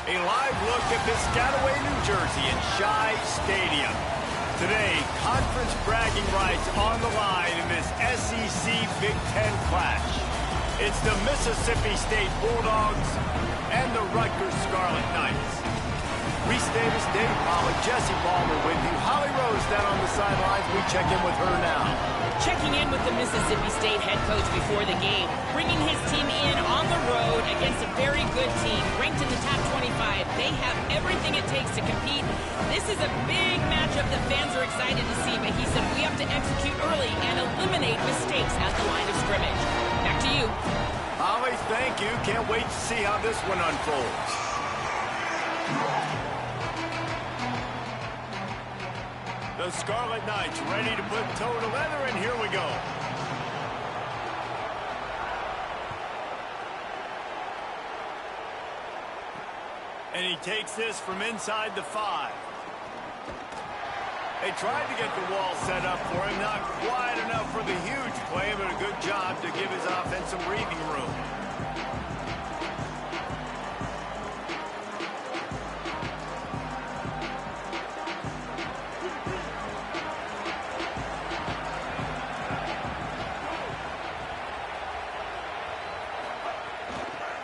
A live look at Piscataway, New Jersey in Shai Stadium. Today, conference bragging rights on the line in this SEC Big Ten clash. It's the Mississippi State Bulldogs and the Rutgers Scarlet Knights. Reese Davis, David Pollack, Jesse Ballmer with you. Holly Rose down on the sidelines. We check in with her now. Checking in with the Mississippi State head coach before the game, bringing his team in on the road against a very good team, ranked in the top 25. They have everything it takes to compete. This is a big matchup that fans are excited to see, but he said we have to execute early and eliminate mistakes at the line of scrimmage. Back to you. Holly, thank you. Can't wait to see how this one unfolds. The Scarlet Knights ready to put toe to leather, and here we go. And he takes this from inside the 5. They tried to get the wall set up for him, not quite enough for the huge play, but a good job to give his offense some breathing room.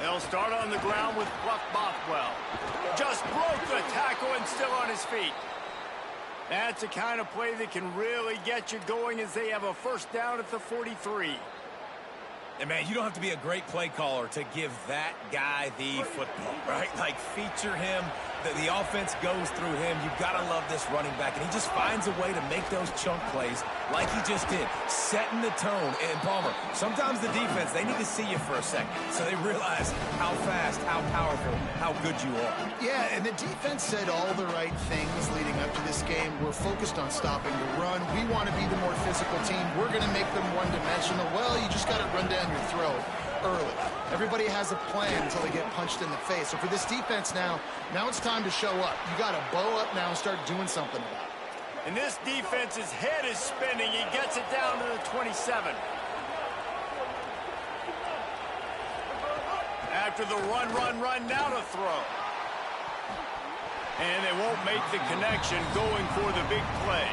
They'll start on the ground with Buck Bothwell. Just broke the tackle and still on his feet. That's the kind of play that can really get you going as they have a first down at the 43. And, man, you don't have to be a great play caller to give that guy the football, right? Like, feature him. The offense goes through him. You've got to love this running back. And he just finds a way to make those chunk plays like he just did, setting the tone. And, Palmer, sometimes the defense, they need to see you for a second so they realize how fast, how powerful, how good you are. Yeah, and the defense said all the right things leading up to this game. We're focused on stopping the run. We want to be the more physical team. We're going to make them one-dimensional. Well, you just got to run down your throat early. Everybody has a plan until they get punched in the face. So for this defense now it's time to show up. You got to bow up now and start doing something about it. And this defense's head is spinning. He gets it down to the 27. After the run, now to throw. And they won't make the connection going for the big play.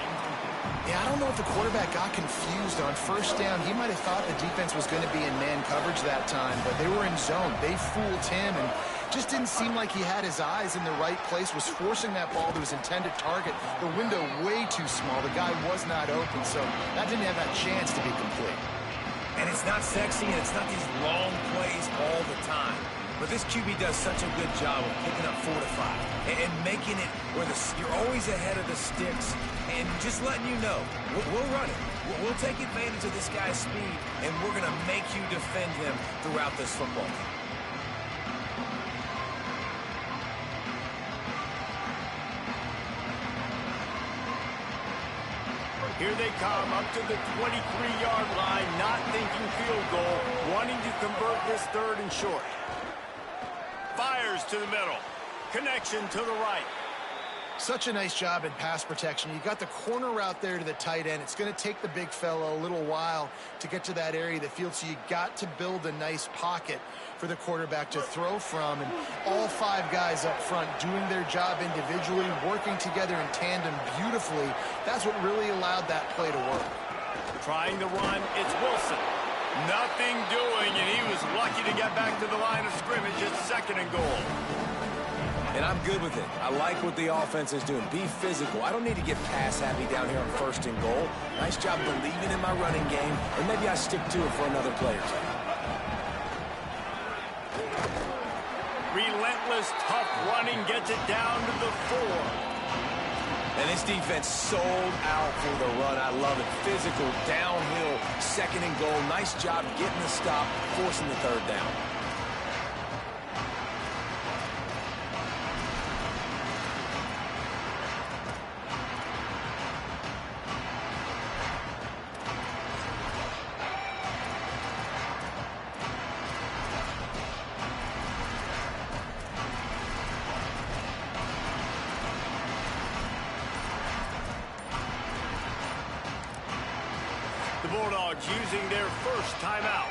Yeah, I don't know if the quarterback got confused on first down. He might have thought the defense was going to be in man coverage that time, but they were in zone. They fooled him and just didn't seem like he had his eyes in the right place, was forcing that ball to his intended target. The window way too small. The guy was not open, so that didn't have that chance to be complete. And it's not sexy, and it's not these long plays all the time. But this QB does such a good job of picking up 4 to 5 and making it where you're always ahead of the sticks and just letting you know, we'll run it. We'll take advantage of this guy's speed, and we're going to make you defend him throughout this football game. Here they come up to the 23-yard line, not thinking field goal, wanting to convert this 3rd and short. Fires to the middle. Connection to the right. Such a nice job in pass protection. You got the corner route there to the tight end. It's going to take the big fella a little while to get to that area of the field, so you got to build a nice pocket for the quarterback to throw from. And all 5 guys up front doing their job individually, working together in tandem beautifully. That's what really allowed that play to work. Trying to run, it's Wilson. Nothing doing, and he was lucky to get back to the line of scrimmage at 2nd and goal. And I'm good with it. I like what the offense is doing. Be physical. I don't need to get pass happy down here on 1st and goal. Nice job believing in my running game, and maybe I stick to it for another play or two. Relentless, tough running gets it down to the 4. And this defense sold out for the run. I love it. Physical, downhill, 2nd and goal. Nice job getting the stop, forcing the 3rd down. The Bulldogs using their first timeout.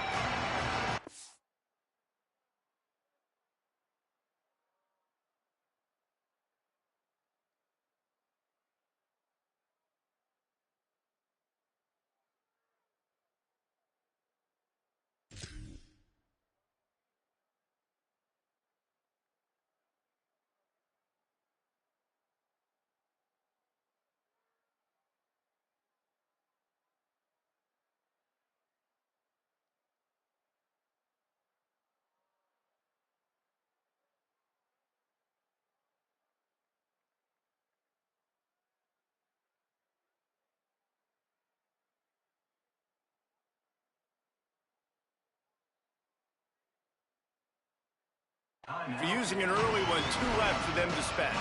For using an early one, 2 left for them to spend.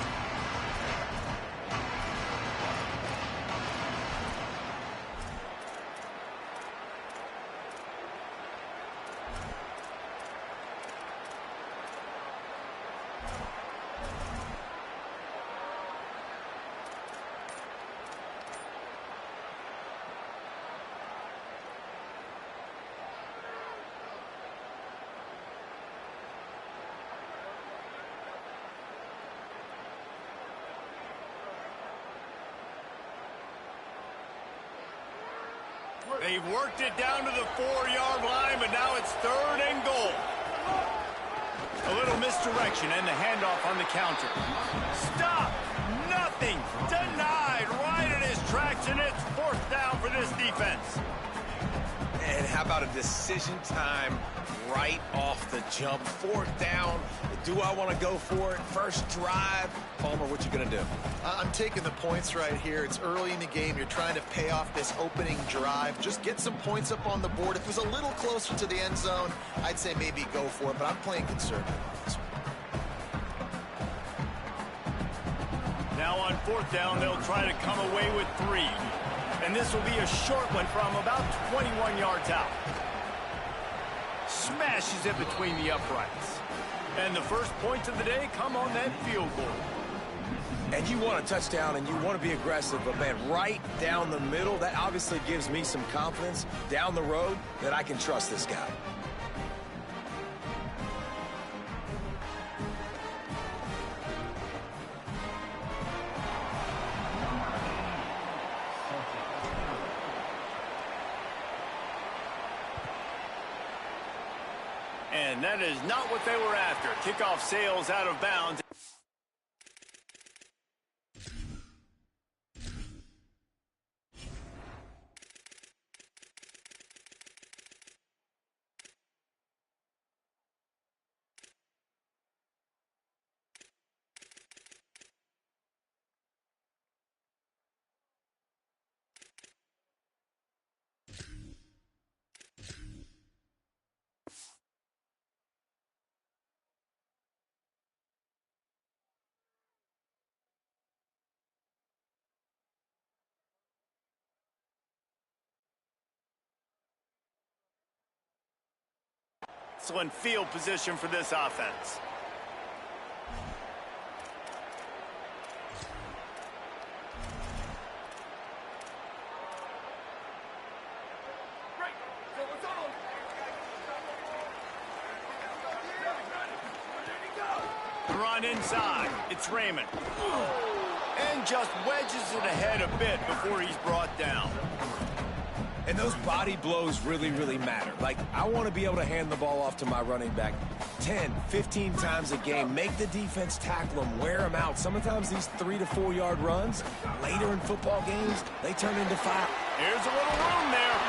They've worked it down to the 4-yard line, but now it's 3rd and goal. A little misdirection and the handoff on the counter. Stop! Nothing! Denied right in his tracks, and it's 4th down for this defense. And how about a decision time right off the jump? 4th down. Do I want to go for it? First drive. Palmer, what you going to do? I'm taking the points right here. It's early in the game. You're trying to pay off this opening drive. Just get some points up on the board. If it was a little closer to the end zone, I'd say maybe go for it, but I'm playing conservative on this one. Now on 4th down, they'll try to come away with 3. And this will be a short one from about 21 yards out. Smashes it between the uprights. And the first points of the day come on that field goal. And you want a touchdown and you want to be aggressive, but man, right down the middle, that obviously gives me some confidence down the road that I can trust this guy. And that is not what they were after. Kickoff sails out of bounds. Excellent field position for this offense. The run inside. It's Raymond. And just wedges it ahead a bit before he's brought down. And those body blows really, really matter. Like, I want to be able to hand the ball off to my running back 10, 15 times a game. Make the defense tackle them, wear them out. Sometimes these 3 to 4 yard runs, later in football games, they turn into 5. Here's a little room there.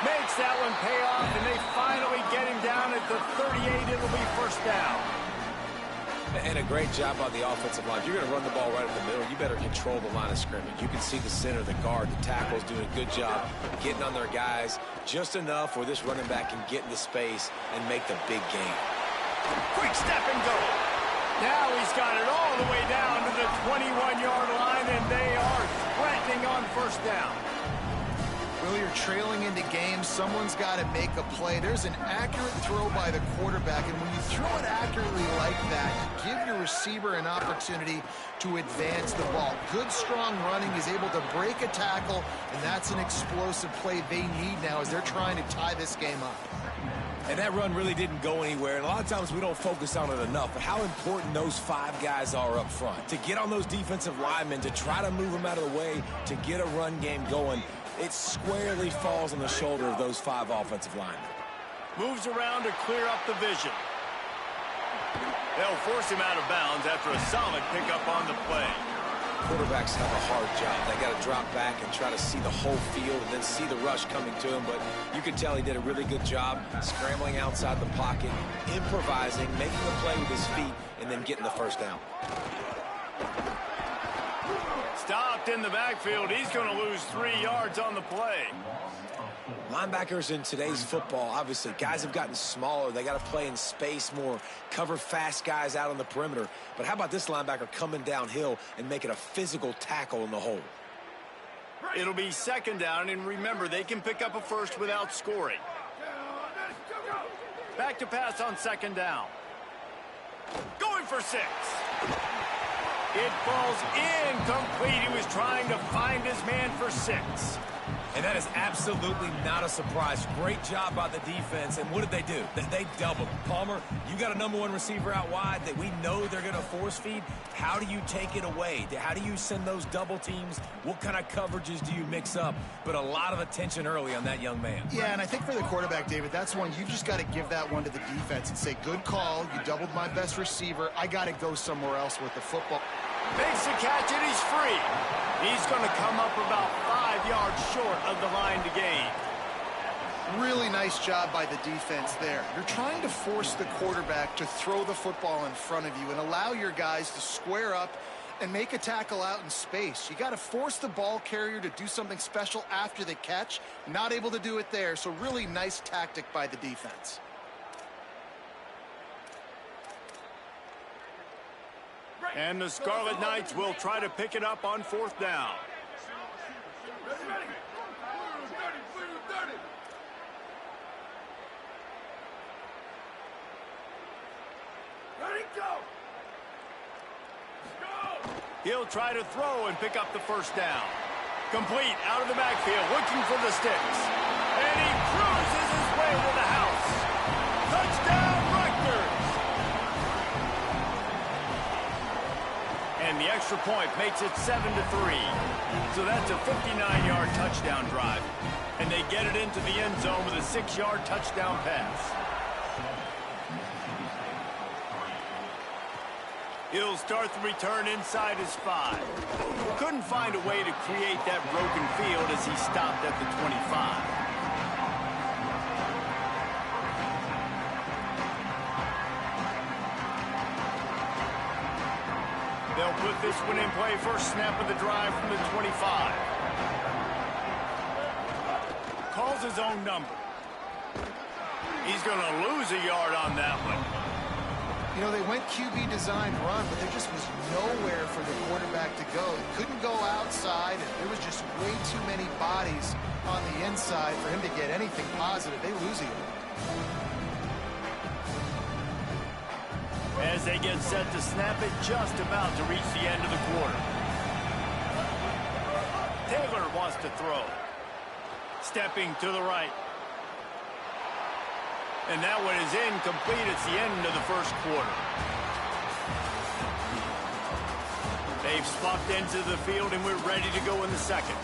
Makes that one pay off, and they finally get him down at the 38. It'll be 1st down. And a great job on the offensive line. If you're going to run the ball right in the middle, you better control the line of scrimmage. You can see the center, the guard, the tackles doing a good job getting on their guys just enough where this running back can get into space and make the big game. Quick step and go. Now he's got it all the way down to the 21-yard line, and they are threatening on 1st down. Well, you're trailing into games. Someone's got to make a play. There's an accurate throw by the quarterback, and when you throw it accurately like that, you give your receiver an opportunity to advance the ball. Good, strong running is able to break a tackle, and that's an explosive play they need now as they're trying to tie this game up. And that run really didn't go anywhere, and a lot of times we don't focus on it enough, but how important those 5 guys are up front. To get on those defensive linemen, to try to move them out of the way, to get a run game going, it squarely falls on the shoulder of those 5 offensive linemen. Moves around to clear up the vision. They'll force him out of bounds after a solid pickup on the play. Quarterbacks have a hard job. They got to drop back and try to see the whole field and then see the rush coming to him. But you can tell he did a really good job scrambling outside the pocket, improvising, making a play with his feet, and then getting the 1st down. Stopped in the backfield. He's going to lose 3 yards on the play. Linebackers in today's football, obviously, guys have gotten smaller. They got to play in space more, cover fast guys out on the perimeter. But how about this linebacker coming downhill and making a physical tackle in the hole? It'll be second down, and remember, they can pick up a first without scoring. Back to pass on second down. Going for 6. It falls incomplete. He was trying to find his man for 6. And that is absolutely not a surprise. Great job by the defense. And what did they do? They doubled him. Palmer, you got a #1 receiver out wide that we know they're going to force feed. How do you take it away? How do you send those double teams? What kind of coverages do you mix up? But a lot of attention early on that young man. Yeah, and I think for the quarterback, David, that's one you just got to give that one to the defense and say, good call. You doubled my best receiver. I got to go somewhere else with the football. Makes the catch, and he's free. He's going to come up about 5 yards short of the line to gain. Really nice job by the defense there. You're trying to force the quarterback to throw the football in front of you and allow your guys to square up and make a tackle out in space. You got to force the ball carrier to do something special after the catch. Not able to do it there, so really nice tactic by the defense. And the Scarlet Knights will try to pick it up on 4th down. He'll try to throw and pick up the first down. Complete out of the backfield, looking for the sticks. And he cruises his way to the house. Touchdown, Rutgers! And the extra point makes it 7-3. So that's a 59-yard touchdown drive. And they get it into the end zone with a 6-yard touchdown pass. He'll start the return inside his 5. Couldn't find a way to create that broken field as he stopped at the 25. They'll put this one in play. First snap of the drive from the 25. Calls his own number. He's going to lose a yard on that one. You know, they went QB design run, but there just was nowhere for the quarterback to go. He couldn't go outside, and there was just way too many bodies on the inside for him to get anything positive. They lose a yard. As they get set to snap it, just about to reach the end of the quarter. Taylor wants to throw. Stepping to the right. And that one is incomplete. It's the end of the first quarter. They've swapped into the field, and we're ready to go in the second.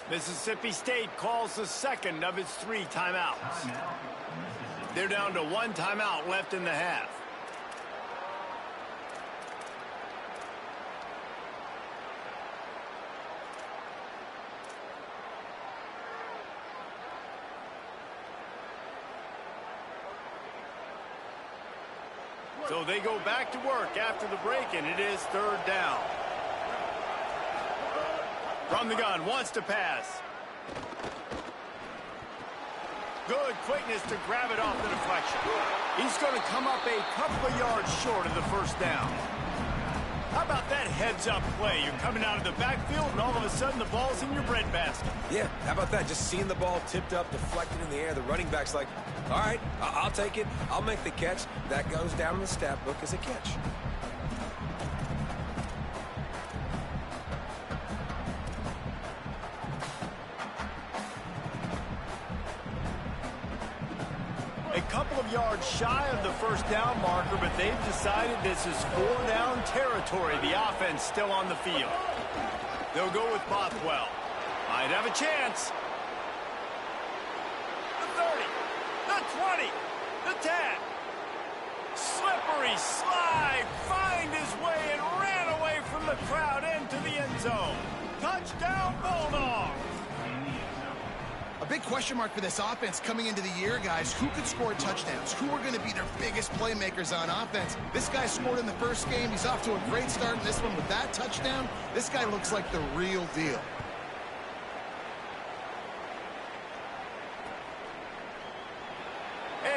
Mississippi State calls the second of its 3 timeouts. They're down to 1 timeout left in the half. So they go back to work after the break, and it is 3rd down. From the gun, wants to pass. Good quickness to grab it off the deflection. He's going to come up a couple of yards short of the first down. How about that heads-up play? You're coming out of the backfield, and all of a sudden the ball's in your breadbasket. Yeah, how about that? Just seeing the ball tipped up, deflected in the air. The running back's like, all right, I'll take it. I'll make the catch. That goes down in the stat book as a catch. A couple of yards shy of the first down marker, but they've decided this is 4-down territory. The offense still on the field. They'll go with Bothwell. Might have a chance. The 30, the 20, the 10. he slide, find his way, and ran away from the crowd into the end zone. Touchdown, Bulldogs! A big question mark for this offense coming into the year, guys. Who could score touchdowns? Who are going to be their biggest playmakers on offense? This guy scored in the first game. He's off to a great start in this one with that touchdown. This guy looks like the real deal.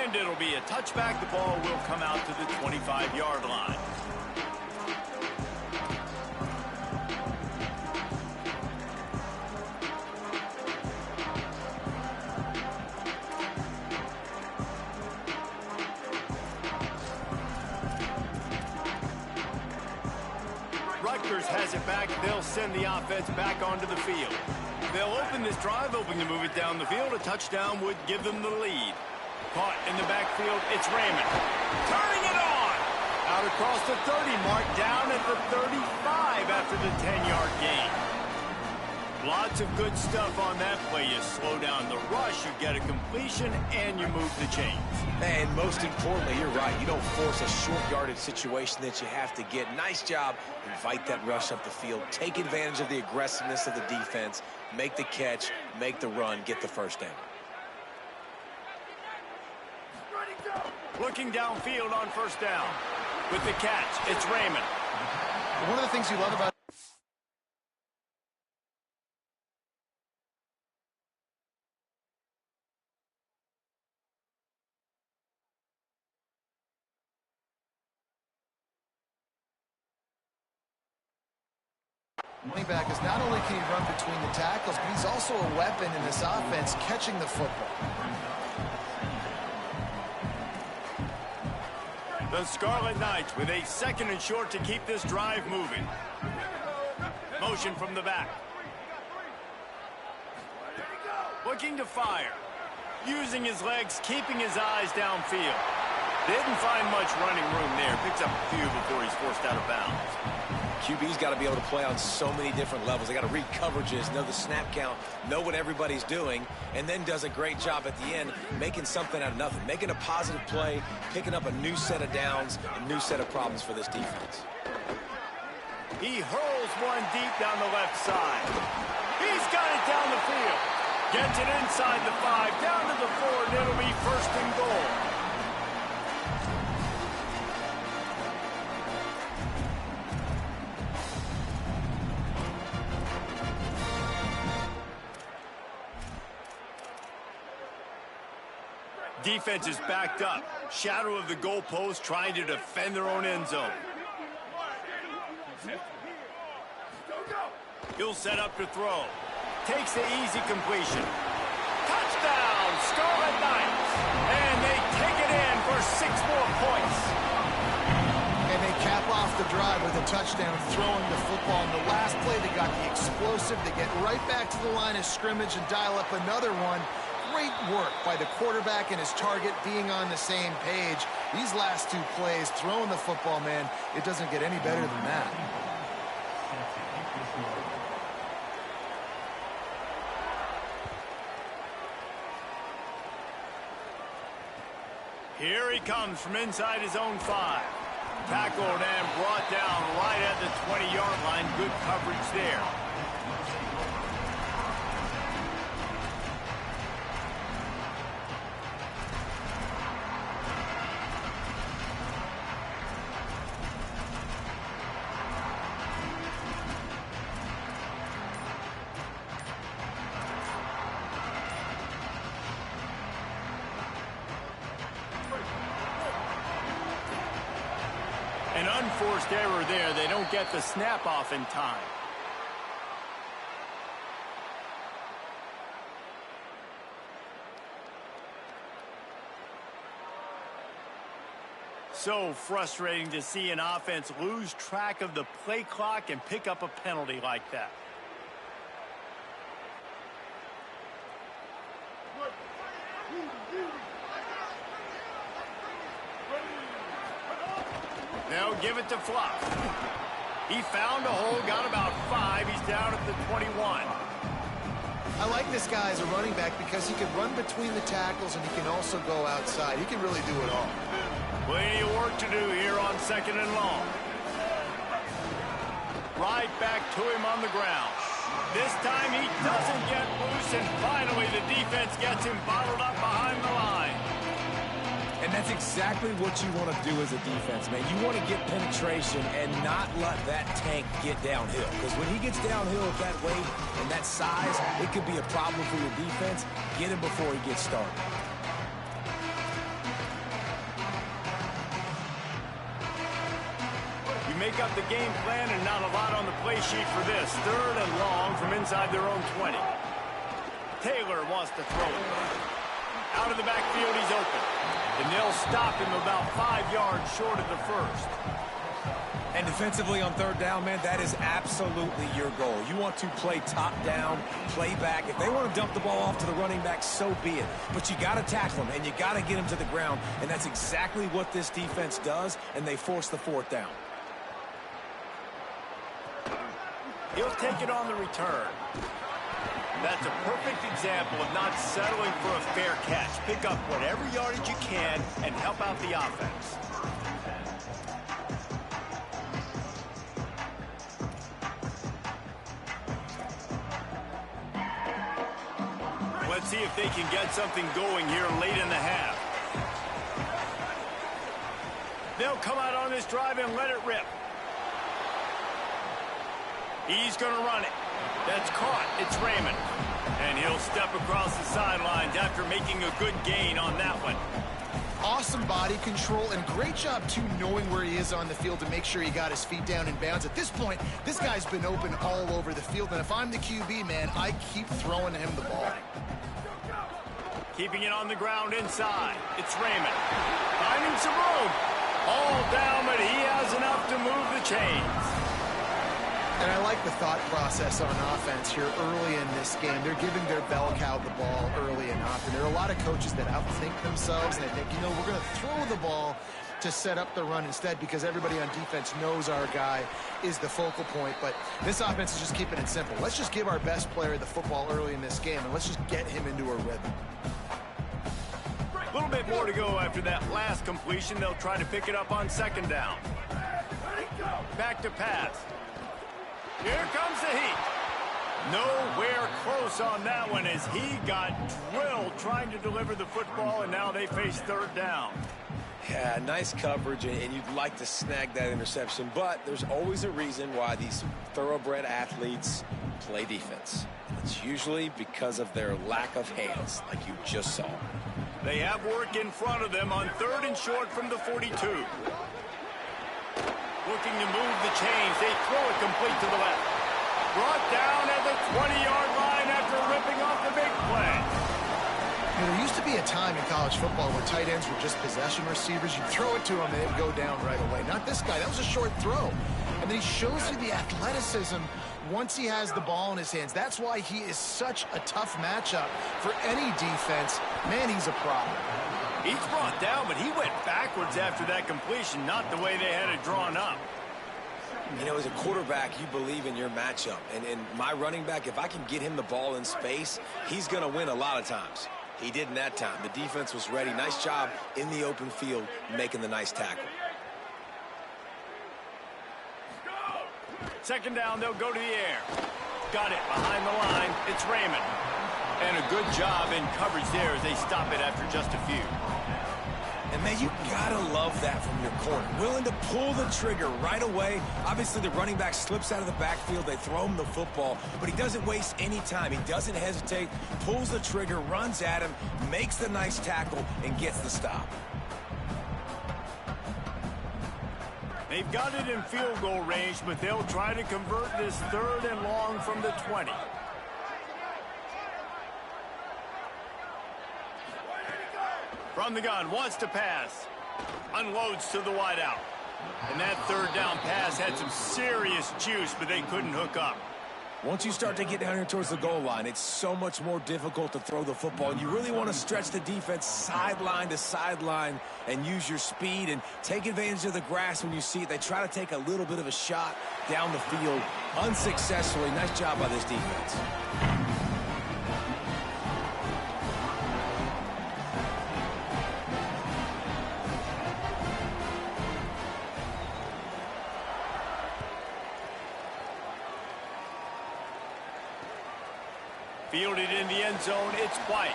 And it'll be a touchback. The ball will come out to the 25-yard line. Rutgers has it back. They'll send the offense back onto the field. They'll open this drive, hoping to move it down the field. A touchdown would give them the lead. Caught in the backfield, it's Raymond. Turning it on! Out across the 30, marked down at the 35 after the 10-yard gain. Lots of good stuff on that play. You slow down the rush, you get a completion, and you move the chains. And most importantly, you're right. You don't force a short yardage situation that you have to get. Nice job. Invite that rush up the field. Take advantage of the aggressiveness of the defense. Make the catch, make the run, get the first down. Looking downfield on first down. With the catch, it's Raymond. One of the things you love about running back is not only can he run between the tackles, but he's also a weapon in this offense catching the football. The Scarlet Knights with a second and short to keep this drive moving. Motion from the back. Looking to fire. Using his legs, keeping his eyes downfield. Didn't find much running room there. Picks up a few before he's forced out of bounds. QB's got to be able to play on so many different levels. They got to read coverages, know the snap count, know what everybody's doing, and then does a great job at the end making something out of nothing, making a positive play, picking up a new set of downs, a new set of problems for this defense. He hurls one deep down the left side. He's got it down the field. Gets it inside the 5, down to the 4, and it'll be first and goal. Defense is backed up. Shadow of the goalpost, trying to defend their own end zone. He'll set up to throw. Takes the easy completion. Touchdown, Scarlet Knights! And they take it in for 6 more points. And they cap off the drive with a touchdown, throwing the football. In the last play, they got the explosive. They get right back to the line of scrimmage and dial up another one. Great work by the quarterback and his target being on the same page. These last 2 plays, throwing the football, man, it doesn't get any better than that. Here he comes from inside his own 5. Tackled and brought down right at the 20-yard line. Good coverage there. An unforced error there. They don't get the snap off in time. So frustrating to see an offense lose track of the play clock and pick up a penalty like that. Now give it to Fluff. He found a hole, got about 5. He's down at the 21. I like this guy as a running back because he can run between the tackles and he can also go outside. He can really do it all. Plenty of work to do here on second and long. Right back to him on the ground. This time he doesn't get loose, and finally the defense gets him bottled up behind the line. And that's exactly what you want to do as a defense, man. You want to get penetration and not let that tank get downhill. Because when he gets downhill at that weight and that size, it could be a problem for your defense. Get him before he gets started. You make up the game plan and not a lot on the play sheet for this. Third and long from inside their own 20. Taylor wants to throw it. Out of the backfield, he's open. And they'll stop him about 5 yards short of the first. And defensively on third down, man, that is absolutely your goal. You want to play top down, play back. If they want to dump the ball off to the running back, so be it. But you got to tackle him, and you got to get him to the ground. And that's exactly what this defense does, and they force the fourth down. He'll take it on the return. That's a perfect example of not settling for a fair catch. Pick up whatever yardage you can and help out the offense. Let's see if they can get something going here late in the half. They'll come out on this drive and let it rip. He's going to run it. That's caught. It's Raymond. And he'll step across the sidelines after making a good gain on that one. Awesome body control and great job, too, knowing where he is on the field to make sure he got his feet down in bounds. At this point, this guy's been open all over the field. And if I'm the QB, man, I keep throwing him the ball. Keeping it on the ground inside. It's Raymond. Finding some room. All down, but he has enough to move the chains. And I like the thought process on offense here early in this game. They're giving their bell cow the ball early and often. There are a lot of coaches that outthink themselves, and they think, you know, we're going to throw the ball to set up the run instead because everybody on defense knows our guy is the focal point. But this offense is just keeping it simple. Let's just give our best player the football early in this game, and let's just get him into a rhythm. A little bit more to go after that last completion. They'll try to pick it up on second down. Back to pass. Here comes the heat. Nowhere close on that one as he got drilled trying to deliver the football, and now they face third down. Yeah, nice coverage, and you'd like to snag that interception, but there's always a reason why these thoroughbred athletes play defense. It's usually because of their lack of hands, like you just saw. They have work in front of them on third and short from the 42. Looking to move the chains. They throw it complete to the left. Brought down at the 20-yard line after ripping off the big play. You know, there used to be a time in college football where tight ends were just possession receivers. You'd throw it to them and they'd go down right away. Not this guy. That was a short throw. And then he shows you the athleticism once he has the ball in his hands. That's why he is such a tough matchup for any defense. Man, he's a problem. He's brought down, but he went backwards after that completion, not the way they had it drawn up. You know, as a quarterback, you believe in your matchup. And my running back, if I can get him the ball in space, he's going to win a lot of times. He didn't that time. The defense was ready. Nice job in the open field making the nice tackle. Second down, they'll go to the air. Got it behind the line. It's Raymond. And a good job in coverage there as they stop it after just a few. And, man, you got to love that from your corner. Willing to pull the trigger right away. Obviously, the running back slips out of the backfield. They throw him the football, but he doesn't waste any time. He doesn't hesitate, pulls the trigger, runs at him, makes the nice tackle, and gets the stop. They've got it in field goal range, but they'll try to convert this third and long from the 20. From the gun, wants to pass. Unloads to the wideout. And that third down pass had some serious juice, but they couldn't hook up. Once you start to get down here towards the goal line, it's so much more difficult to throw the football. And you really want to stretch the defense sideline to sideline and use your speed and take advantage of the grass when you see it. They try to take a little bit of a shot down the field unsuccessfully. Nice job by this defense. Fielded in the end zone, it's White.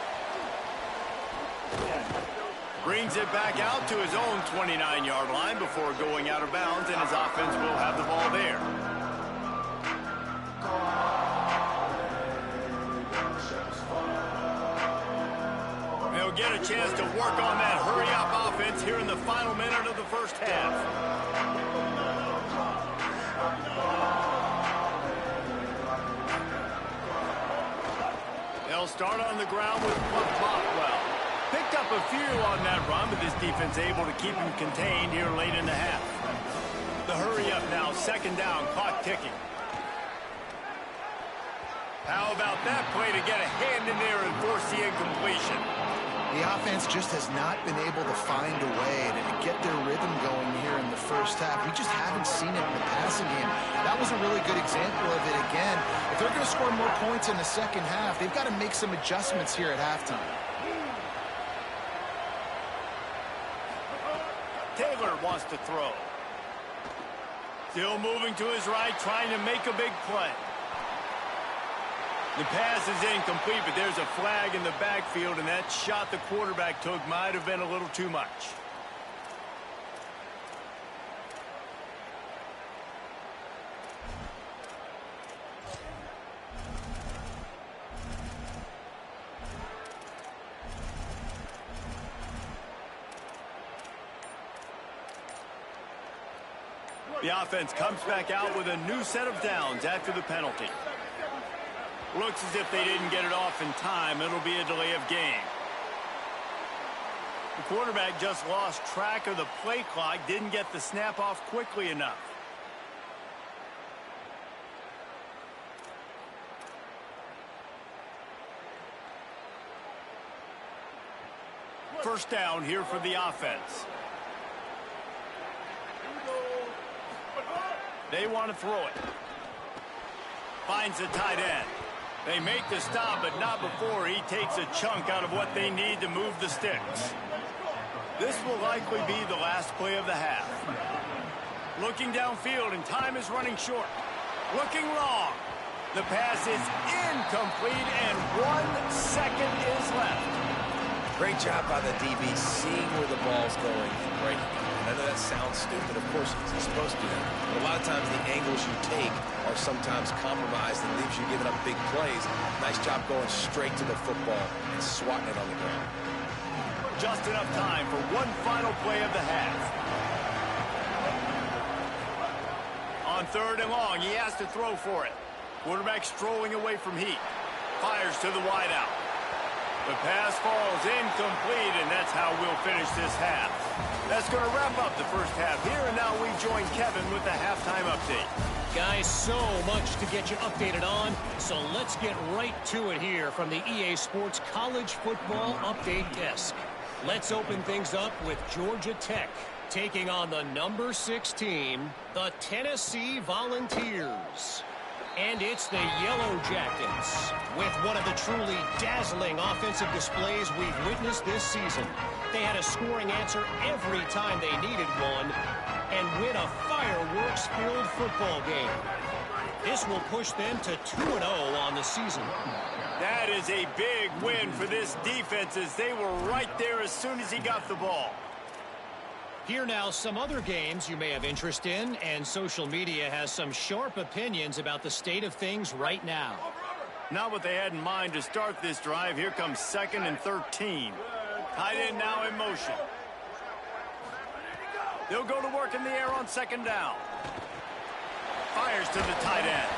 Brings it back out to his own 29-yard line before going out of bounds, and his offense will have the ball there. They'll get a chance to work on that hurry-up offense here in the final minute of the first half. They'll start on the ground with Bockwell. Picked up a few on that run, but this defense able to keep him contained here late in the half. The hurry-up now, second down, clock ticking. How about that play to get a hand in there and force the incompletion? The offense just has not been able to find a way to get their rhythm going here in the first half. We just haven't seen it in the passing game. That was a really good example of it again. If they're going to score more points in the second half, they've got to make some adjustments here at halftime. Taylor wants to throw. Still moving to his right, trying to make a big play. The pass is incomplete, but there's a flag in the backfield, and that shot the quarterback took might have been a little too much. The offense comes back out with a new set of downs after the penalty. Looks as if they didn't get it off in time. It'll be a delay of game. The quarterback just lost track of the play clock, didn't get the snap off quickly enough. First down here for the offense. They want to throw it. Finds the tight end. They make the stop, but not before he takes a chunk out of what they need to move the sticks. This will likely be the last play of the half. Looking downfield, and time is running short. Looking long. The pass is incomplete, and 1 second is left. Great job by the DB seeing where the ball's going and breaking it. I know that sounds stupid. Of course, it's supposed to do that. But a lot of times the angles you take are sometimes compromised and leaves you giving up big plays. Nice job going straight to the football and swatting it on the ground. Just enough time for one final play of the half. On third and long, he has to throw for it. Quarterback strolling away from heat. Fires to the wideout. The pass falls incomplete, and that's how we'll finish this half. That's going to wrap up the first half here, and now we join Kevin with the halftime update. Guys, so much to get you updated on, so let's get right to it here from the EA Sports College Football Update Desk. Let's open things up with Georgia Tech taking on the number 6 team, the Tennessee Volunteers. And it's the Yellow Jackets with one of the truly dazzling offensive displays we've witnessed this season. They had a scoring answer every time they needed one and win a fireworks-filled football game. This will push them to 2-0 on the season. That is a big win for this defense as they were right there as soon as he got the ball. Here now some other games you may have interest in, and social media has some sharp opinions about the state of things right now. Not what they had in mind to start this drive. Here comes 2nd and 13. Tight end now in motion. They'll go to work in the air on 2nd down. Fires to the tight end.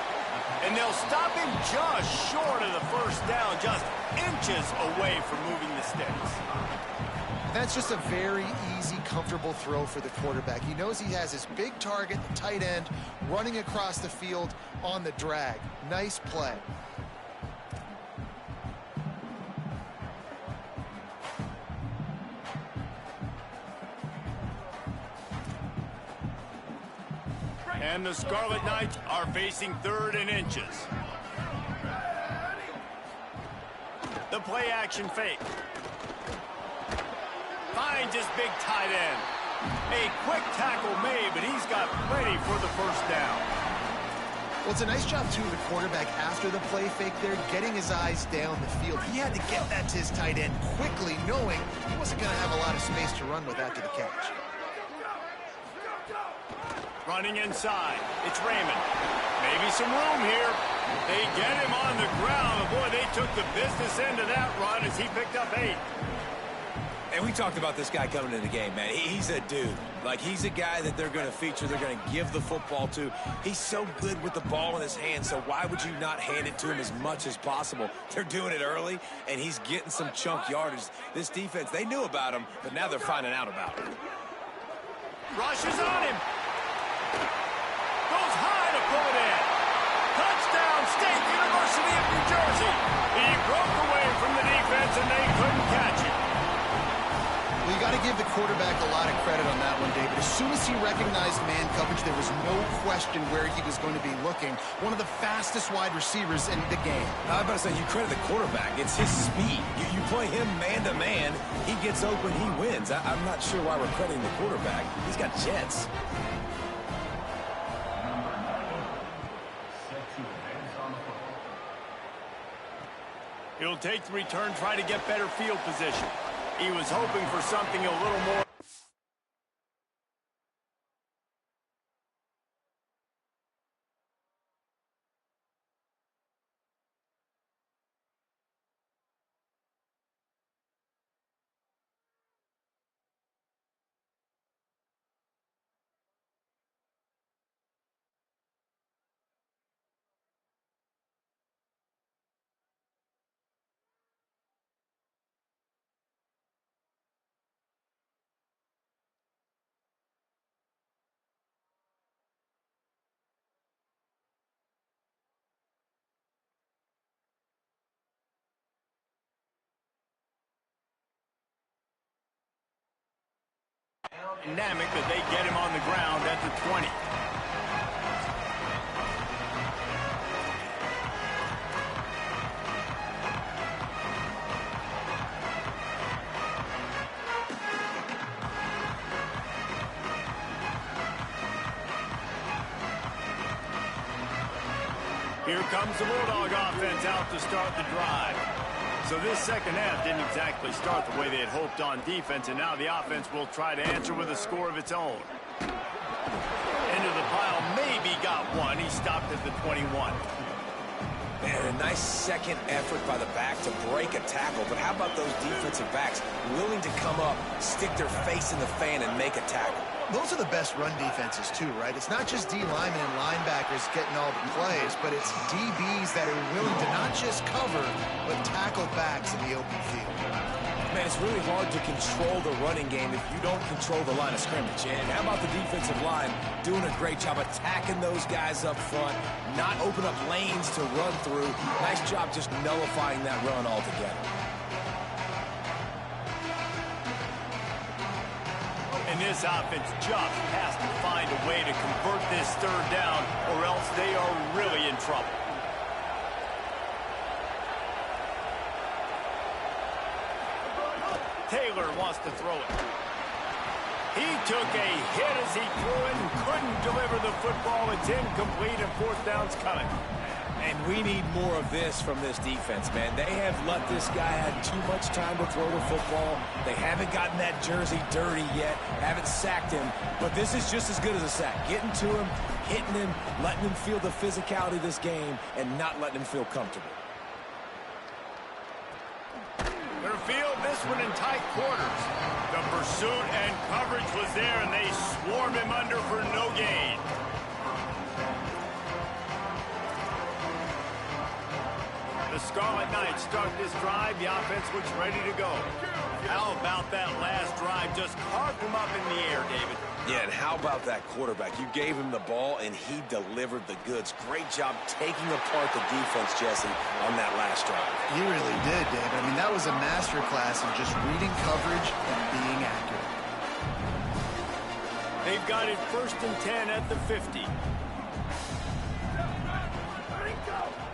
And they'll stop him just short of the first down, just inches away from moving the sticks. That's just a very easy, comfortable throw for the quarterback. He knows he has his big target, the tight end, running across the field on the drag. Nice play. And the Scarlet Knights are facing 3rd and inches. The play action fake. Finds his big tight end. A quick tackle made, but he's got plenty for the first down. Well, it's a nice job, too, of the quarterback after the play fake there, getting his eyes down the field. He had to get that to his tight end quickly, knowing he wasn't going to have a lot of space to run with after the catch. Running inside, it's Raymond. Maybe some room here. They get him on the ground. Boy, they took the business end of that run as he picked up 8. And we talked about this guy coming in the game, man. He's a dude. Like, he's a guy that they're going to feature, they're going to give the football to. He's so good with the ball in his hand, so why would you not hand it to him as much as possible? They're doing it early, and he's getting some chunk yardage. This defense, they knew about him, but now they're finding out about him. Rushes on him. Goes high to pull it in. Touchdown, State University of New Jersey. He broke away from the defense, and they couldn't catch him. Well, you got to give the quarterback a lot of credit on that one, David. As soon as he recognized man coverage, there was no question where he was going to be looking. One of the fastest wide receivers in the game. I was about to say, you credit the quarterback. It's his speed. You play him man-to-man, he gets open, he wins. I'm not sure why we're crediting the quarterback. He's got jets. He'll take the return, try to get better field position. He was hoping for something a little more. Dynamic that they get him on the ground at the 20. Here comes the Bulldog offense out to start the drive. So this second half didn't exactly start the way they had hoped on defense, and now the offense will try to answer with a score of its own. Into the pile, maybe got one. He stopped at the 21. Man, a nice second effort by the back to break a tackle, but how about those defensive backs willing to come up, stick their face in the fan, and make a tackle? Those are the best run defenses, too, right? It's not just D linemen and linebackers getting all the plays, but it's DBs that are willing to not just cover, but tackle backs in the open field. Man, it's really hard to control the running game if you don't control the line of scrimmage. And how about the defensive line doing a great job attacking those guys up front, not open up lanes to run through. Nice job just nullifying that run altogether. And this offense just has to find a way to convert this third down, or else they are really in trouble. Taylor wants to throw it. He took a hit as he threw it and couldn't deliver the football. It's incomplete, and fourth down's coming. And we need more of this from this defense, man. They have let this guy have too much time to throw the football. They haven't gotten that jersey dirty yet, haven't sacked him. But this is just as good as a sack. Getting to him, hitting him, letting him feel the physicality of this game, and not letting him feel comfortable. Their field, this one in tight quarters. The pursuit and coverage was there, and they swarmed him under for no gain. The Scarlet Knights start this drive. The offense looks ready to go. How about that last drive? Just carved him up in the air, David. Yeah, and how about that quarterback? You gave him the ball, and he delivered the goods. Great job taking apart the defense, Jesse, on that last drive. He really did, David. I mean, that was a masterclass in just reading coverage and being accurate. They've got it 1st and 10 at the 50.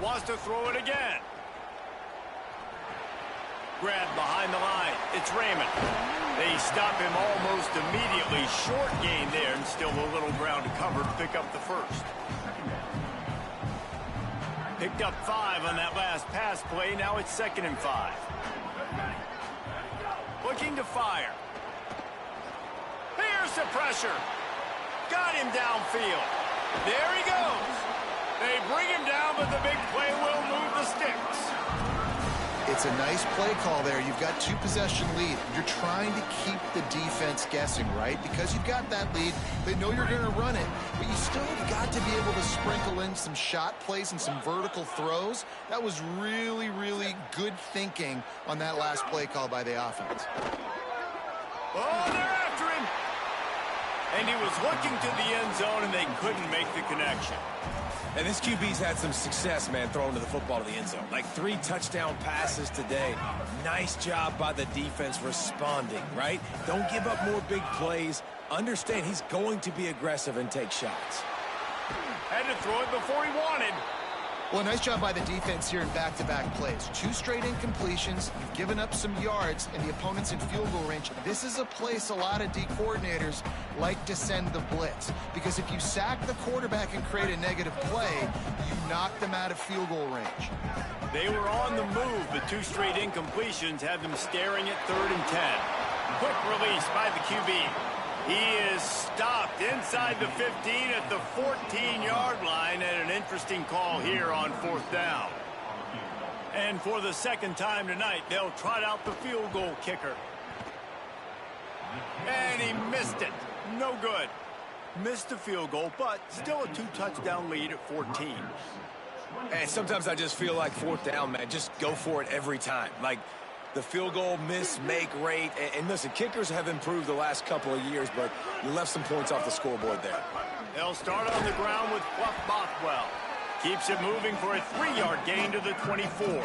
Wants to throw it again. Grabbed behind the line. It's Raymond. They stop him almost immediately. Short gain there, and still a little ground to cover to pick up the first. Picked up 5 on that last pass play. Now it's 2nd and 5. Looking to fire. Here's the pressure. Got him downfield. There he goes. They bring him down, but the big play will move the sticks. It's a nice play call there. You've got 2-possession lead. You're trying to keep the defense guessing, right? Because you've got that lead, they know you're going to run it, but you still got to be able to sprinkle in some shot plays and some vertical throws. That was really, really good thinking on that last play call by the offense. Oh, they're after him. And he was looking to the end zone, and they couldn't make the connection. And this QB's had some success, man, throwing to the football to the end zone. Like 3 touchdown passes today. Nice job by the defense responding, right? Don't give up more big plays. Understand he's going to be aggressive and take shots. Had to throw it before he wanted. Well, nice job by the defense here in back-to-back plays. 2 straight incompletions. You've given up some yards, and the opponent's in field goal range. This is a place a lot of D coordinators like to send the blitz, because if you sack the quarterback and create a negative play, you knock them out of field goal range. They were on the move, but 2 straight incompletions had them staring at 3rd and 10. Quick release by the QB. He is stopped inside the 15 at the 14-yard line, and an interesting call here on 4th down. And for the 2nd time tonight, they'll trot out the field goal kicker. And he missed it. No good. Missed the field goal, but still a 2-touchdown lead at 14. And sometimes I just feel like 4th down, man, just go for it every time. Like, the field goal miss-make rate. And listen, kickers have improved the last couple of years, but you left some points off the scoreboard there. They'll start on the ground with Fluff Bothwell. Keeps it moving for a 3-yard gain to the 24.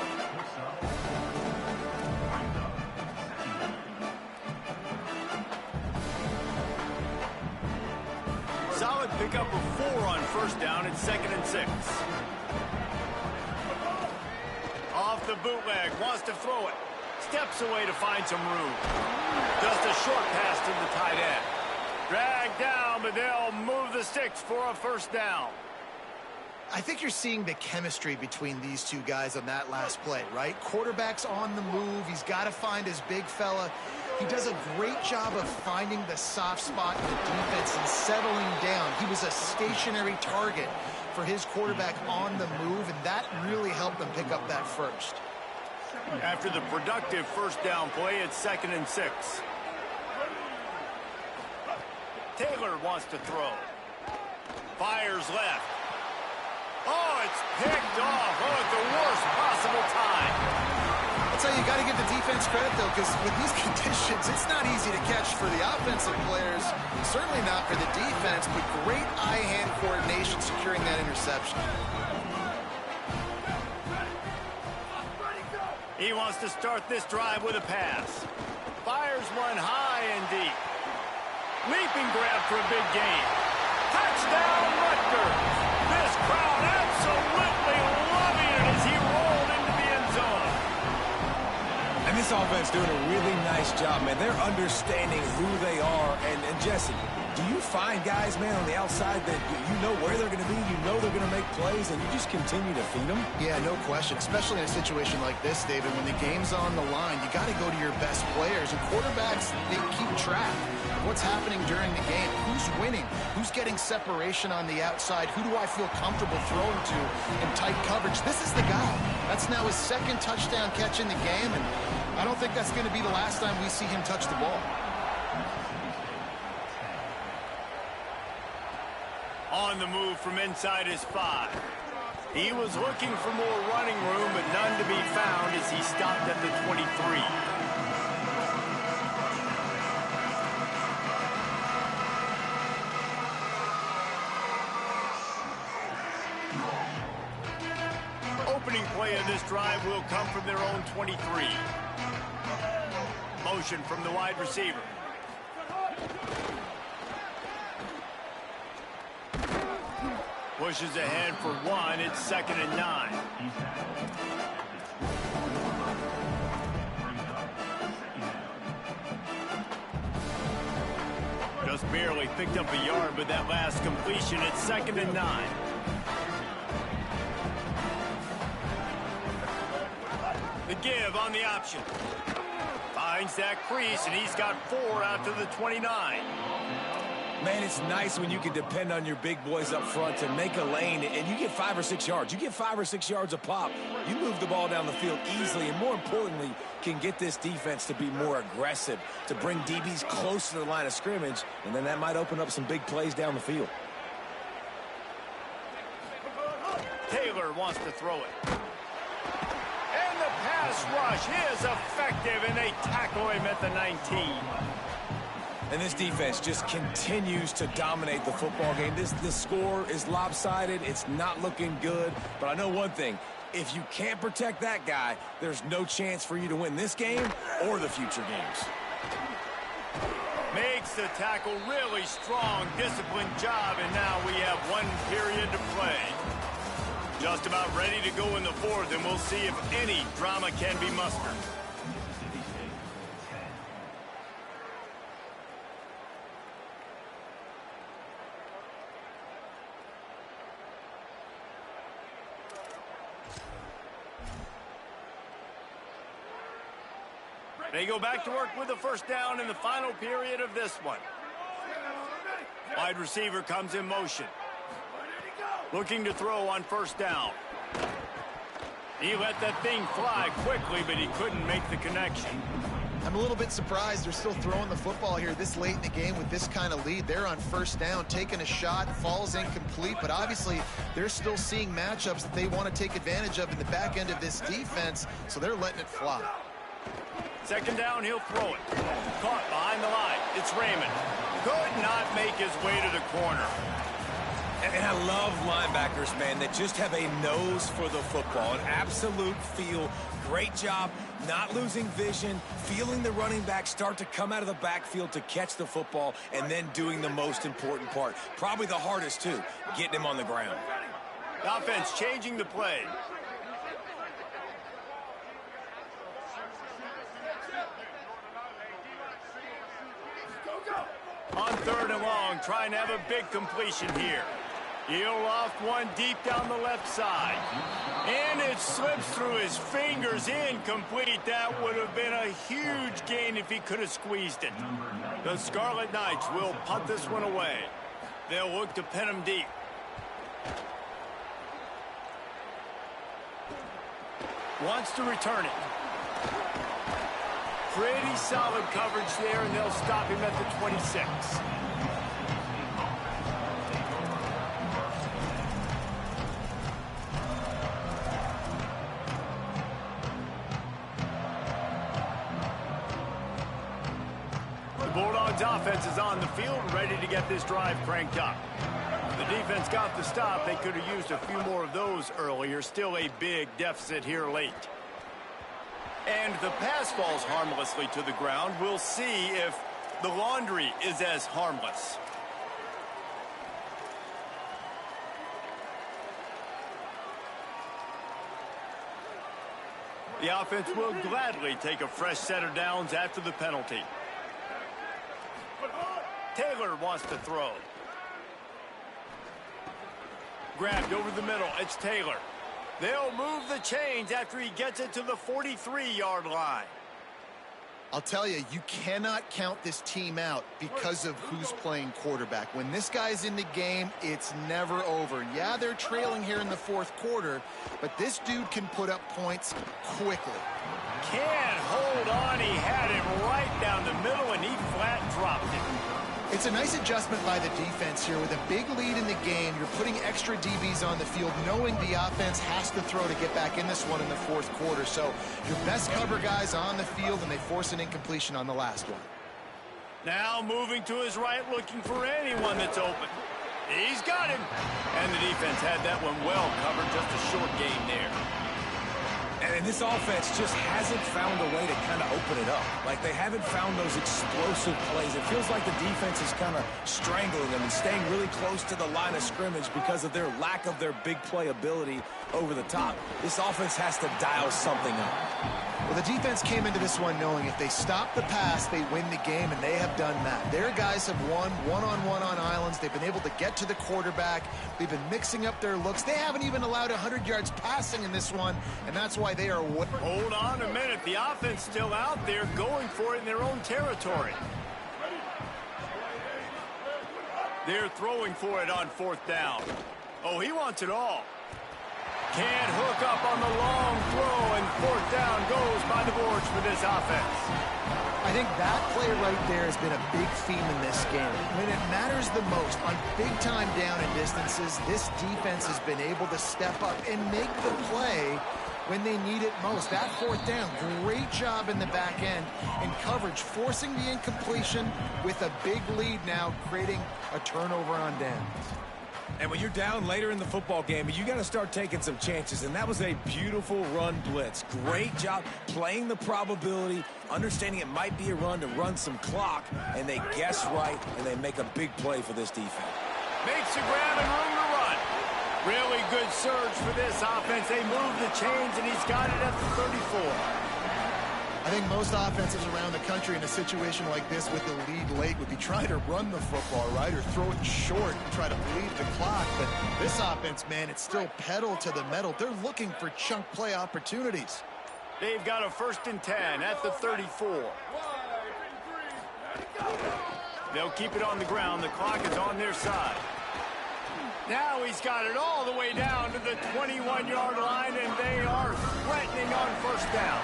Solid pickup of 4 on 1st down. It's 2nd and 6. Off the bootleg, wants to throw it. Steps away to find some room. Just a short pass to the tight end. Dragged down, but they'll move the sticks for a 1st down. I think you're seeing the chemistry between these 2 guys on that last play, right? Quarterback's on the move. He's got to find his big fella. He does a great job of finding the soft spot in the defense and settling down. He was a stationary target for his quarterback on the move, and that really helped them pick up that first. After the productive 1st down play, it's 2nd and 6. Taylor wants to throw. Fires left. Oh, it's picked off. Oh, at the worst possible time. I'll tell you, you got to give the defense credit, though, because with these conditions, it's not easy to catch for the offensive players. Certainly not for the defense, but great eye-hand coordination securing that interception. He wants to start this drive with a pass. Fires one high and deep. Leaping grab for a big gain. Touchdown, Rutgers. This crowd absolutely loving it as he rolled into the end zone. And this offense doing a really nice job, man. They're understanding who they are. And Jesse, do you find guys, man, on the outside that you know where they're going to be, you know they're going to make plays, and you just continue to feed them? Yeah, no question, especially in a situation like this, David. When the game's on the line, you got to go to your best players. And quarterbacks, they keep track of what's happening during the game. Who's winning? Who's getting separation on the outside? Who do I feel comfortable throwing to in tight coverage? This is the guy. That's now his 2nd touchdown catch in the game, and I don't think that's going to be the last time we see him touch the ball. On the move from inside his 5. He was looking for more running room, but none to be found as he stopped at the 23. Opening play of this drive will come from their own 23. Motion from the wide receiver. Pushes ahead for 1. It's 2nd and 9. Just barely picked up a yard with that last completion. It's 2nd and 9. The give on the option. Finds that crease, and he's got 4 out to the 29. Man, it's nice when you can depend on your big boys up front to make a lane, and you get 5 or 6 yards. You get 5 or 6 yards a pop. You move the ball down the field easily, and more importantly, can get this defense to be more aggressive, to bring DBs close to the line of scrimmage, and then that might open up some big plays down the field. Taylor wants to throw it. And the pass rush is effective, and they tackle him at the 19. And this defense just continues to dominate the football game. This score is lopsided. It's not looking good. But I know one thing. If you can't protect that guy, there's no chance for you to win this game or the future games. Makes the tackle really strong, disciplined job, and now we have 1 period to play. Just about ready to go in the 4th, and we'll see if any drama can be mustered. They go back to work with the first down in the final period of this one. Wide receiver comes in motion. Looking to throw on first down. He let that thing fly quickly, but he couldn't make the connection. I'm a little bit surprised they're still throwing the football here this late in the game with this kind of lead. They're on first down, taking a shot, falls incomplete, but obviously they're still seeing matchups that they want to take advantage of in the back end of this defense, so they're letting it fly. Second down, he'll throw it. Caught behind the line. It's Raymond. Could not make his way to the corner. And I love linebackers, man, that just have a nose for the football, an absolute feel. Great job not losing vision, feeling the running back start to come out of the backfield to catch the football, and then doing the most important part. Probably the hardest, too, getting him on the ground. The offense changing the play. On 3rd and long, trying to have a big completion here. He'll loft one deep down the left side. And it slips through his fingers, incomplete. That would have been a huge gain if he could have squeezed it. The Scarlet Knights will punt this one away. They'll look to pin him deep. Wants to return it. Pretty solid coverage there, and they'll stop him at the 26. The Bulldogs offense is on the field, ready to get this drive cranked up. The defense got the stop. They could have used a few more of those earlier. Still a big deficit here late. And the pass falls harmlessly to the ground. We'll see if the laundry is as harmless. The offense will gladly take a fresh set of downs after the penalty. Taylor wants to throw. Grabbed over the middle. It's Taylor. They'll move the chains after he gets it to the 43-yard line. I'll tell you, you cannot count this team out because of who's playing quarterback. When this guy's in the game, it's never over. Yeah, they're trailing here in the 4th quarter, but this dude can put up points quickly. Can't hold on. He had it right down the middle, and he flat dropped it. It's a nice adjustment by the defense here. With a big lead in the game, you're putting extra DBs on the field, knowing the offense has to throw to get back in this one in the 4th quarter. So your best cover guys on the field, and they force an incompletion on the last one. Now moving to his right, looking for anyone that's open. He's got him. And the defense had that one well covered. Just a short gain there. And this offense just hasn't found a way to kind of open it up. Like, they haven't found those explosive plays. It feels like the defense is kind of strangling them and staying really close to the line of scrimmage because of their lack of their big play ability over the top. This offense has to dial something up. Well, the defense came into this one knowing if they stop the pass, they win the game, and they have done that. Their guys have won one-on-one on islands. They've been able to get to the quarterback. They've been mixing up their looks. They haven't even allowed 100 yards passing in this one, and that's why they are... Hold on a minute. The offense still out there going for it in their own territory. They're throwing for it on 4th down. Oh, he wants it all. Can't hook up on the long throw, and 4th down goes by the boards for this offense. I think that play right there has been a big theme in this game. When it matters the most, on big-time down and distances, this defense has been able to step up and make the play when they need it most. That 4th down, great job in the back end in coverage, forcing the incompletion with a big lead now, creating a turnover on downs. And when you're down later in the football game, you got to start taking some chances. And that was a beautiful run blitz. Great job playing the probability, understanding it might be a run to run some clock. And they guess right, and they make a big play for this defense. Makes a grab and room to run. Really good surge for this offense. They move the chains, and he's got it at the 34. I think most offenses around the country in a situation like this with the lead late would be trying to run the football, right, or throw it short and try to bleed the clock. But this offense, man, it's still pedal to the metal. They're looking for chunk play opportunities. They've got a 1st and 10 at the 34. They'll keep it on the ground. The clock is on their side. Now he's got it all the way down to the 21-yard line, and they are threatening on 1st down.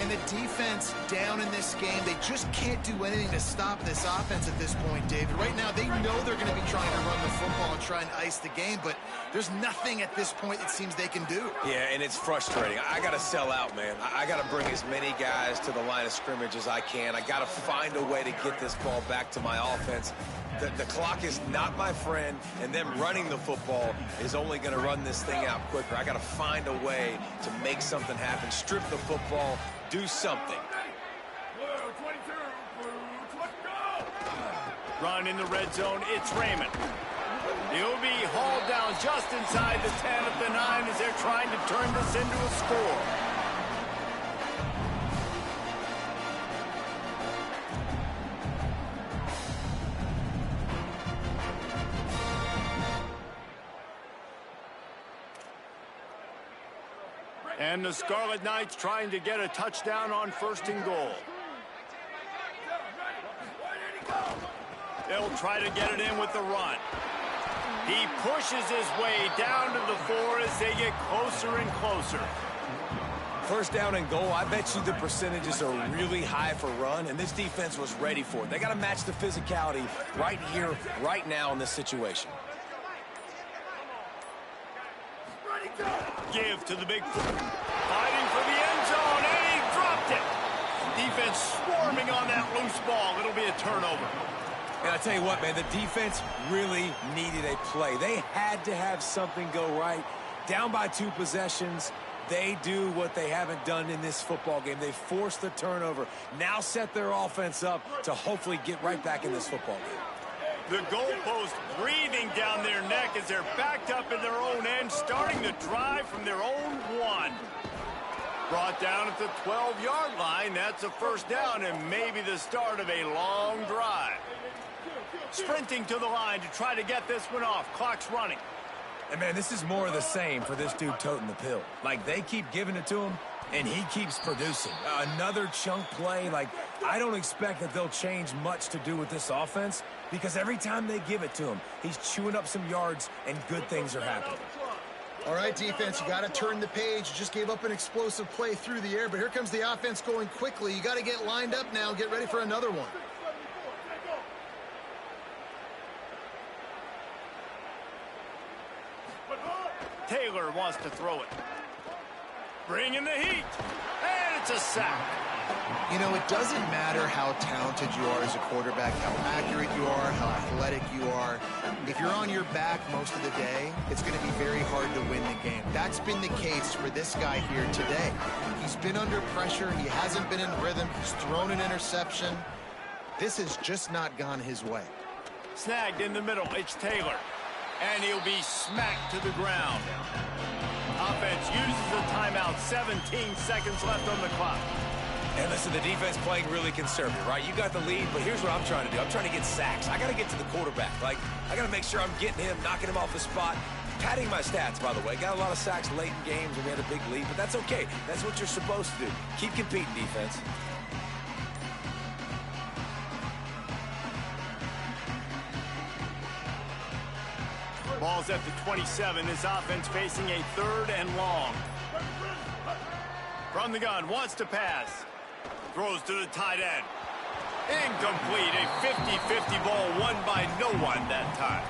And the defense down in this game, they just can't do anything to stop this offense at this point, David. Right now, they know they're going to be trying to run the football and try and ice the game, but there's nothing at this point it seems they can do. Yeah, and it's frustrating. I got to sell out, man. I got to bring as many guys to the line of scrimmage as I can. I got to find a way to get this ball back to my offense. The clock is not my friend, and them running the football is only going to run this thing out quicker. I got to find a way to make something happen, strip the football, do something. Run in the red zone, it's Raymond. He'll be hauled down just inside the 10 of the 9 as they're trying to turn this into a score. And the Scarlet Knights trying to get a touchdown on 1st and goal. They'll try to get it in with the run. He pushes his way down to the 4 as they get closer and closer. 1st down and goal, I bet you the percentages are really high for run, and this defense was ready for it. They got to match the physicality right here, right now in this situation. Give to the big fighting for the end zone, and he dropped it. Defense swarming on that loose ball. It'll be a turnover. And I tell you what, man, the defense really needed a play. They had to have something go right. Down by 2 possessions, they do what they haven't done in this football game. They force the turnover, now set their offense up to hopefully get right back in this football game. The goalpost breathing down their neck as they're backed up in their own end, starting the drive from their own 1. Brought down at the 12-yard line. That's a 1st down and maybe the start of a long drive. Sprinting to the line to try to get this one off. Clock's running. And, man, this is more of the same for this dude toting the pill. Like, they keep giving it to him, and he keeps producing. Another chunk play. Like, I don't expect that they'll change much to do with this offense because every time they give it to him, he's chewing up some yards and good things are happening. All right, defense, you got to turn the page. You just gave up an explosive play through the air, but here comes the offense going quickly. You got to get lined up now, get ready for another one. Taylor wants to throw it. Bring in the heat. And it's a sack. You know, it doesn't matter how talented you are as a quarterback, how accurate you are, how athletic you are. If you're on your back most of the day, it's going to be very hard to win the game. That's been the case for this guy here today. He's been under pressure. He hasn't been in rhythm. He's thrown an interception. This has just not gone his way. Snagged in the middle. It's Taylor. And he'll be smacked to the ground. Offense uses a timeout, 17 seconds left on the clock. And listen, the defense playing really conservative, right? You got the lead, but here's what I'm trying to do. I'm trying to get sacks. I got to get to the quarterback. Like, I got to make sure I'm getting him, knocking him off the spot. Padding my stats, by the way. Got a lot of sacks late in games when we had a big lead, but that's okay. That's what you're supposed to do. Keep competing, defense. Ball's at the 27. This offense facing a 3rd and long. From the gun, wants to pass. Throws to the tight end. Incomplete. A 50-50 ball won by no one that time.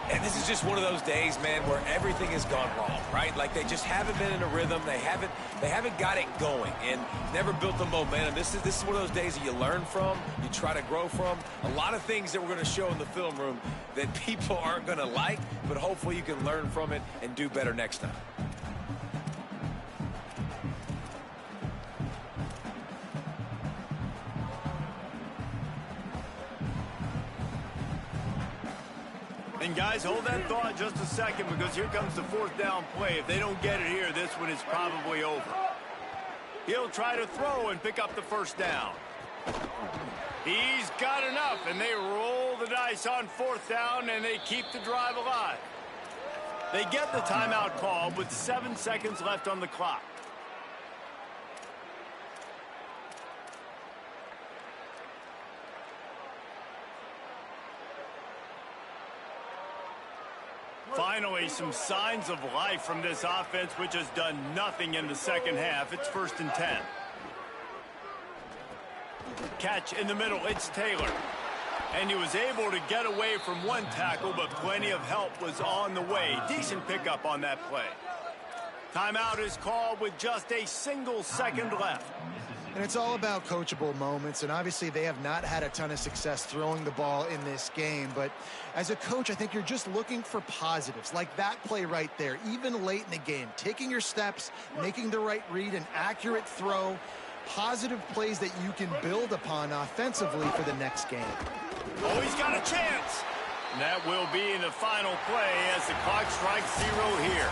And this is just one of those days, man, where everything has gone wrong, right? Like they just haven't been in a rhythm. They haven't got it going and never built the momentum. This is one of those days that you learn from, you try to grow from. A lot of things that we're going to show in the film room that people aren't going to like, but hopefully you can learn from it and do better next time. And guys, hold that thought just a second, because here comes the 4th down play. If they don't get it here, this one is probably over. He'll try to throw and pick up the 1st down. He's got enough, and they roll the dice on 4th down, and they keep the drive alive. They get the timeout called with 7 seconds left on the clock. Finally, some signs of life from this offense, which has done nothing in the second half. It's 1st and 10. Catch in the middle. It's Taylor. And he was able to get away from one tackle, but plenty of help was on the way. Decent pickup on that play. Timeout is called with just a single second left. And it's all about coachable moments, and obviously they have not had a ton of success throwing the ball in this game. But as a coach, I think you're just looking for positives, like that play right there, even late in the game. Taking your steps, making the right read, an accurate throw, positive plays that you can build upon offensively for the next game. Oh, he's got a chance. And that will be the final play as the clock strikes 0 here.